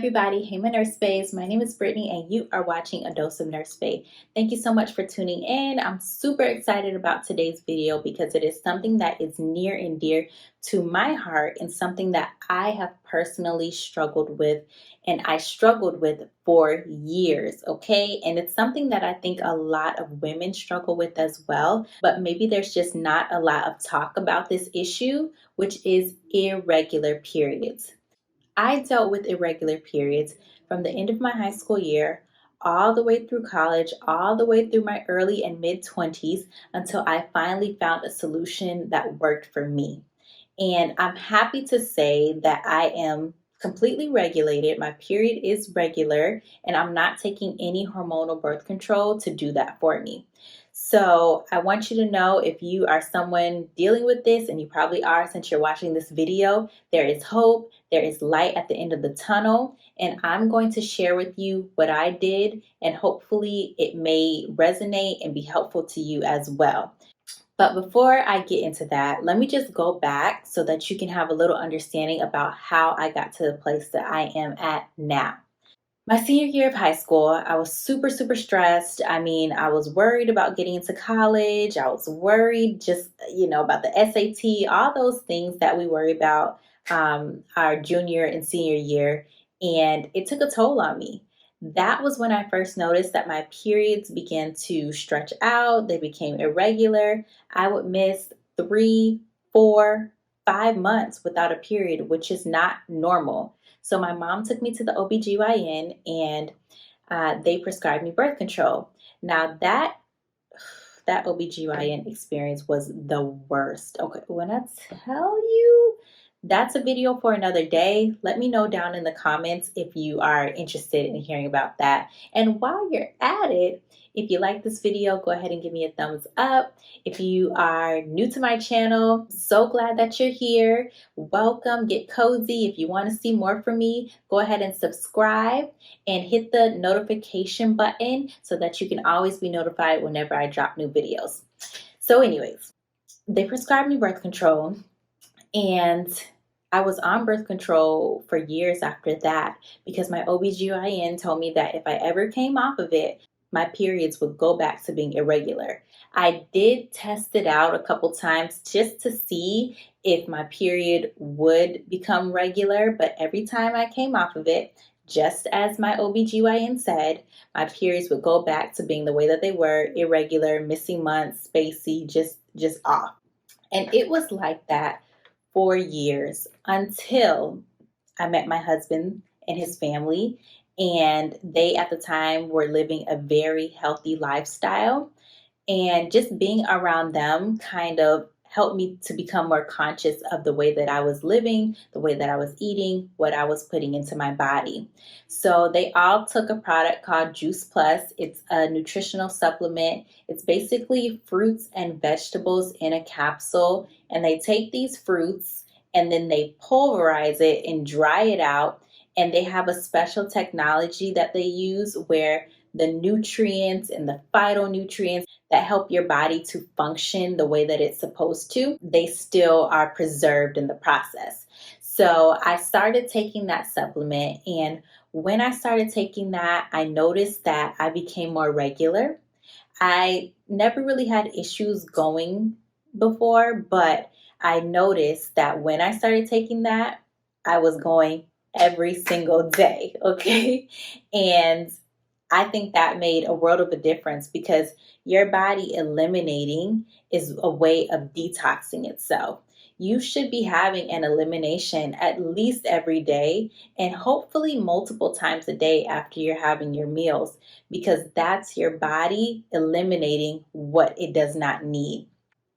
everybody. Hey, my nurse babes. My name is Brittany, and you are watching A Dose of Nurse Babe. Thank you so much for tuning in. I'm super excited about today's video because it is something that is near and dear to my heart and something that I have personally struggled with, and I struggled with for years, okay? And it's something that I think a lot of women struggle with as well, but maybe there's just not a lot of talk about this issue, which is irregular periods. I dealt with irregular periods from the end of my high school year all the way through college, all the way through my early and mid 20s until I finally found a solution that worked for me. And I'm happy to say that I am completely regulated. My period is regular, and I'm not taking any hormonal birth control to do that for me. So I want you to know, if you are someone dealing with this, and you probably are since you're watching this video, there is hope, there is light at the end of the tunnel, and I'm going to share with you what I did, and hopefully it may resonate and be helpful to you as well. But before I get into that, let me just go back so that you can have a little understanding about how I got to the place that I am at now. My senior year of high school, I was super stressed. I mean, I was worried about getting into college. I was worried just, about the SAT, all those things that we worry about our junior and senior year. And it took a toll on me. That was when I first noticed that my periods began to stretch out. They became irregular. I would miss 3, 4, 5 months without a period, which is not normal. So my mom took me to the OBGYN, and they prescribed me birth control. Now that OBGYN experience was the worst. Okay, when I tell you, that's a video for another day. Let me know down in the comments if you are interested in hearing about that. And while you're at it, if you like this video, go ahead and give me a thumbs up. If you are new to my channel, so glad that you're here. Welcome, get cozy. If you want to see more from me, go ahead and subscribe and hit the notification button so that you can always be notified whenever I drop new videos. So anyways, they prescribed me birth control, and I was on birth control for years after that because my OBGYN told me that if I ever came off of it, my periods would go back to being irregular. I did test it out a couple times just to see if my period would become regular, but every time I came off of it, just as my OBGYN said, my periods would go back to being the way that they were, irregular, missing months, spacey, just off. And it was like that for years until I met my husband and his family, and they at the time were living a very healthy lifestyle, and just being around them kind of helped me to become more conscious of the way that I was living, the way that I was eating, what I was putting into my body. So they all took a product called Juice Plus. It's a nutritional supplement. It's basically fruits and vegetables in a capsule, and they take these fruits and then they pulverize it and dry it out. And they have a special technology that they use where the nutrients and the phytonutrients that help your body to function the way that it's supposed to, they still are preserved in the process. So I started taking that supplement, and when I started taking that, I noticed that I became more regular. I never really had issues going before, but I noticed that when I started taking that, I was going every single day, okay? And I think that made a world of a difference because your body eliminating is a way of detoxing itself. You should be having an elimination at least every day, and hopefully multiple times a day after you're having your meals, because that's your body eliminating what it does not need.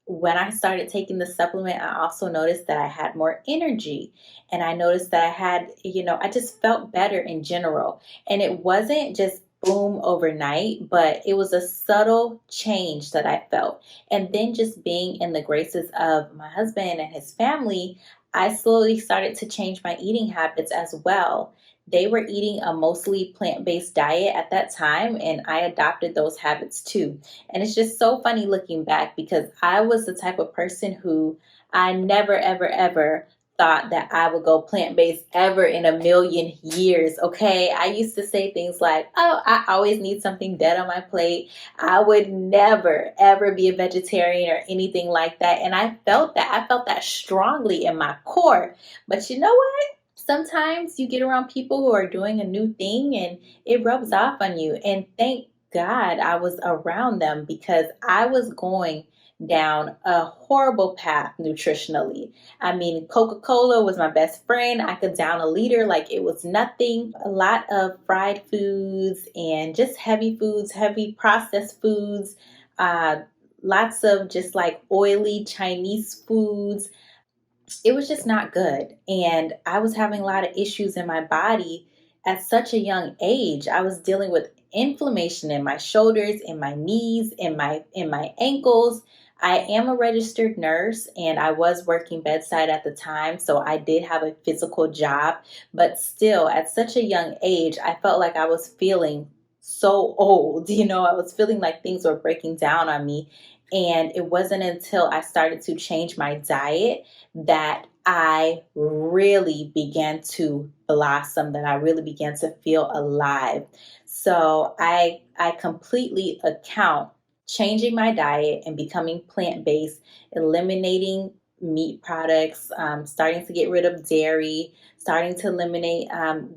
When I started taking the supplement, I also noticed that I had more energy, and I noticed that I had, I just felt better in general. And it wasn't just boom overnight, but it was a subtle change that I felt. And then just being in the graces of my husband and his family, I slowly started to change my eating habits as well. They were eating a mostly plant-based diet at that time, and I adopted those habits too. And it's just so funny looking back because I was the type of person who I never, ever, ever thought that I would go plant-based ever in a million years, okay? I used to say things like, oh, I always need something dead on my plate. I would never, ever be a vegetarian or anything like that. And I felt that. I felt that strongly in my core. But you know what? Sometimes you get around people who are doing a new thing and it rubs off on you. And thank God I was around them because I was going down a horrible path nutritionally. I mean, Coca-Cola was my best friend. I could down a liter like it was nothing. A lot of fried foods and just heavy foods, heavy processed foods, uh, lots of just like oily Chinese foods. It was just not good. And I was having a lot of issues in my body at such a young age. I was dealing with inflammation in my shoulders, in my knees, in my ankles. I am a registered nurse and I was working bedside at the time, so I did have a physical job, but still at such a young age, I felt like I was feeling so old. I was feeling like things were breaking down on me. And it wasn't until I started to change my diet that I really began to blossom, that I really began to feel alive. So I completely account changing my diet and becoming plant-based, eliminating meat products, starting to get rid of dairy, starting to eliminate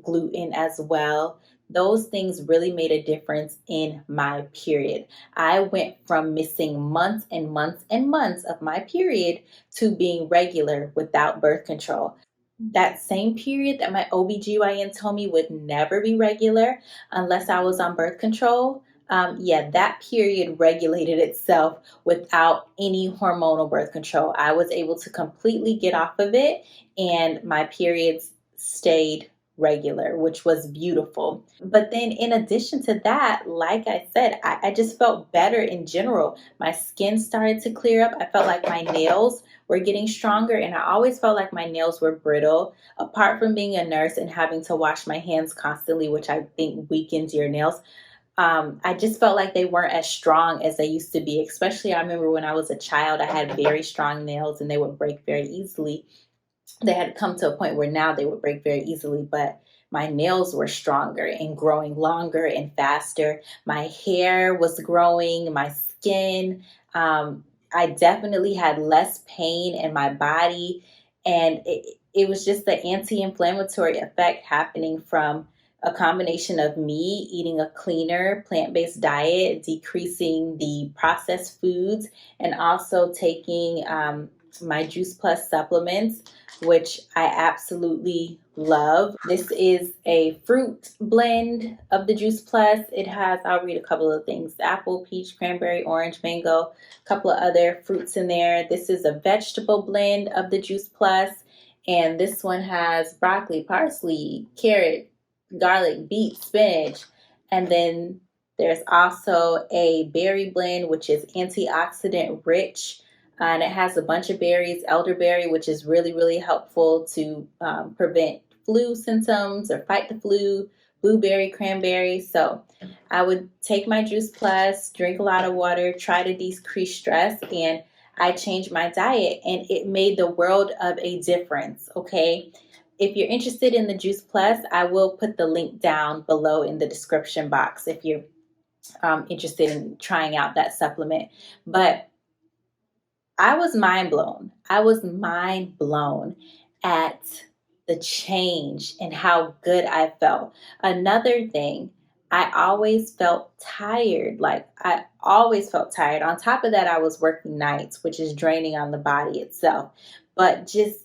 gluten as well. Those things really made a difference in my period. I went from missing months and months and months of my period to being regular without birth control. That same period that my OBGYN told me would never be regular unless I was on birth control, yeah, that period regulated itself without any hormonal birth control. I was able to completely get off of it, and my periods stayed regular, which was beautiful. But then, in addition to that, like I said, I just felt better in general. My skin started to clear up. I felt like my nails were getting stronger, and I always felt like my nails were brittle. Apart from being a nurse and having to wash my hands constantly, which I think weakens your nails, I just felt like they weren't as strong as they used to be. Especially, I remember when I was a child, I had very strong nails and they would break very easily. They had come to a point where now they would break very easily, but my nails were stronger and growing longer and faster. My hair was growing, my skin. I definitely had less pain in my body. And it was just the anti inflammatory effect happening from a combination of me eating a cleaner plant based diet, decreasing the processed foods, and also taking my Juice Plus supplements, which I absolutely love. This is a fruit blend of the Juice Plus. It has, I'll read a couple of things: apple, peach, cranberry, orange, mango, a couple of other fruits in there. This is a vegetable blend of the Juice Plus, and this one has broccoli, parsley, carrot, garlic, beet, spinach, and then there's also a berry blend, which is antioxidant rich, and it has a bunch of berries, elderberry, which is really, really helpful to prevent flu symptoms or fight the flu, blueberry, cranberry. So I would take my Juice Plus, drink a lot of water, try to decrease stress, and I changed my diet, and it made the world of a difference, okay? If you're interested in the Juice Plus, I will put the link down below in the description box if you're interested in trying out that supplement. But I was mind blown. I was mind blown at the change and how good I felt. Another thing, I always felt tired. Like, I always felt tired. On top of that, I was working nights, which is draining on the body itself. But just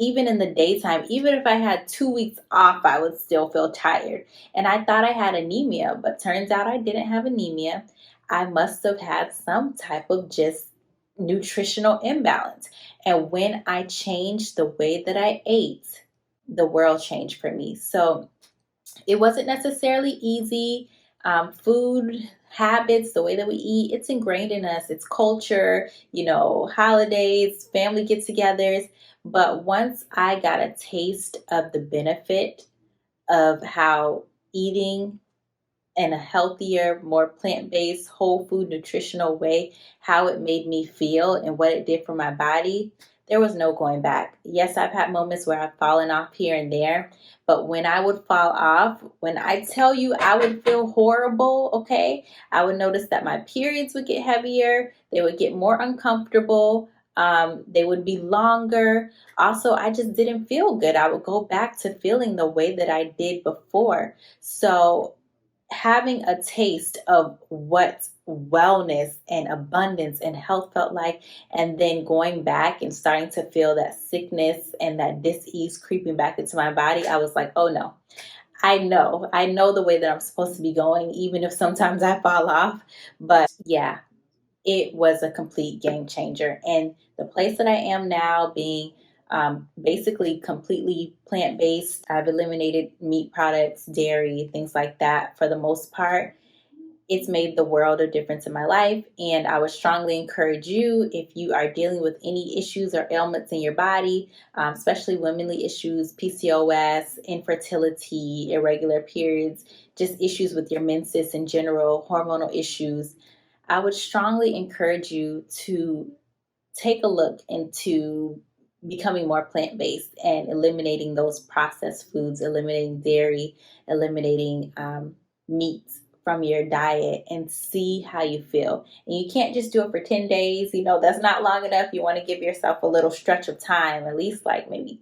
even in the daytime, even if I had 2 weeks off, I would still feel tired. And I thought I had anemia, but turns out I didn't have anemia. I must have had some type of just nutritional imbalance. And when I changed the way that I ate, the world changed for me. So it wasn't necessarily easy. Food habits, the way that we eat, it's ingrained in us. It's culture, holidays, family get togethers. But once I got a taste of the benefit of how eating in a healthier, more plant-based, whole food, nutritional way, how it made me feel and what it did for my body, there was no going back. Yes, I've had moments where I've fallen off here and there, but when I would fall off, when I tell you I would feel horrible, okay, I would notice that my periods would get heavier, they would get more uncomfortable, they would be longer. Also, I just didn't feel good. I would go back to feeling the way that I did before. So, having a taste of what wellness and abundance and health felt like, and then going back and starting to feel that sickness and that dis-ease creeping back into my body, I was like, oh no, I know the way that I'm supposed to be going, even if sometimes I fall off. But yeah, it was a complete game changer. And the place that I am now, being basically completely plant based, I've eliminated meat products, dairy, things like that for the most part. It's made the world of difference in my life. And I would strongly encourage you, if you are dealing with any issues or ailments in your body, especially womanly issues, PCOS, infertility, irregular periods, just issues with your menses in general, hormonal issues, I would strongly encourage you to take a look into becoming more plant based and eliminating those processed foods, eliminating dairy, eliminating meats from your diet, and see how you feel. And you can't just do it for 10 days. You know, that's not long enough. You want to give yourself a little stretch of time, at least like maybe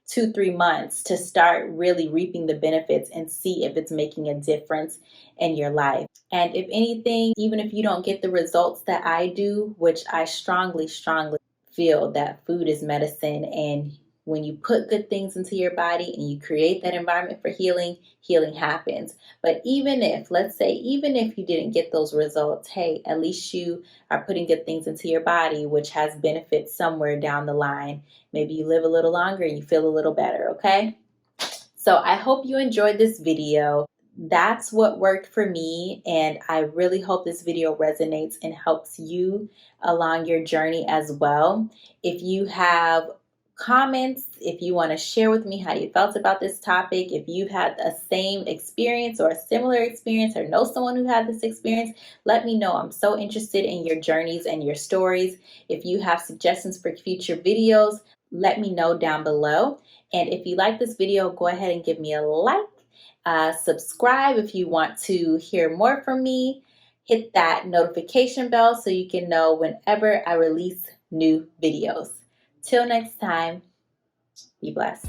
2, 3 months, to start really reaping the benefits and see if it's making a difference in your life. And if anything, even if you don't get the results that I do, which I strongly feel that food is medicine, and when you put good things into your body and you create that environment for healing, healing happens. But even if, let's say, even if you didn't get those results, hey, at least you are putting good things into your body, which has benefits somewhere down the line. Maybe you live a little longer and you feel a little better, okay? So I hope you enjoyed this video. That's what worked for me, and I really hope this video resonates and helps you along your journey as well. If you have comments, if you want to share with me how you felt about this topic, if you've had the same experience or a similar experience or know someone who had this experience, let me know. I'm so interested in your journeys and your stories. If you have suggestions for future videos, let me know down below. And if you like this video, go ahead and give me a like. Subscribe if you want to hear more from me. Hit that notification bell so you can know whenever I release new videos. Till next time, be blessed.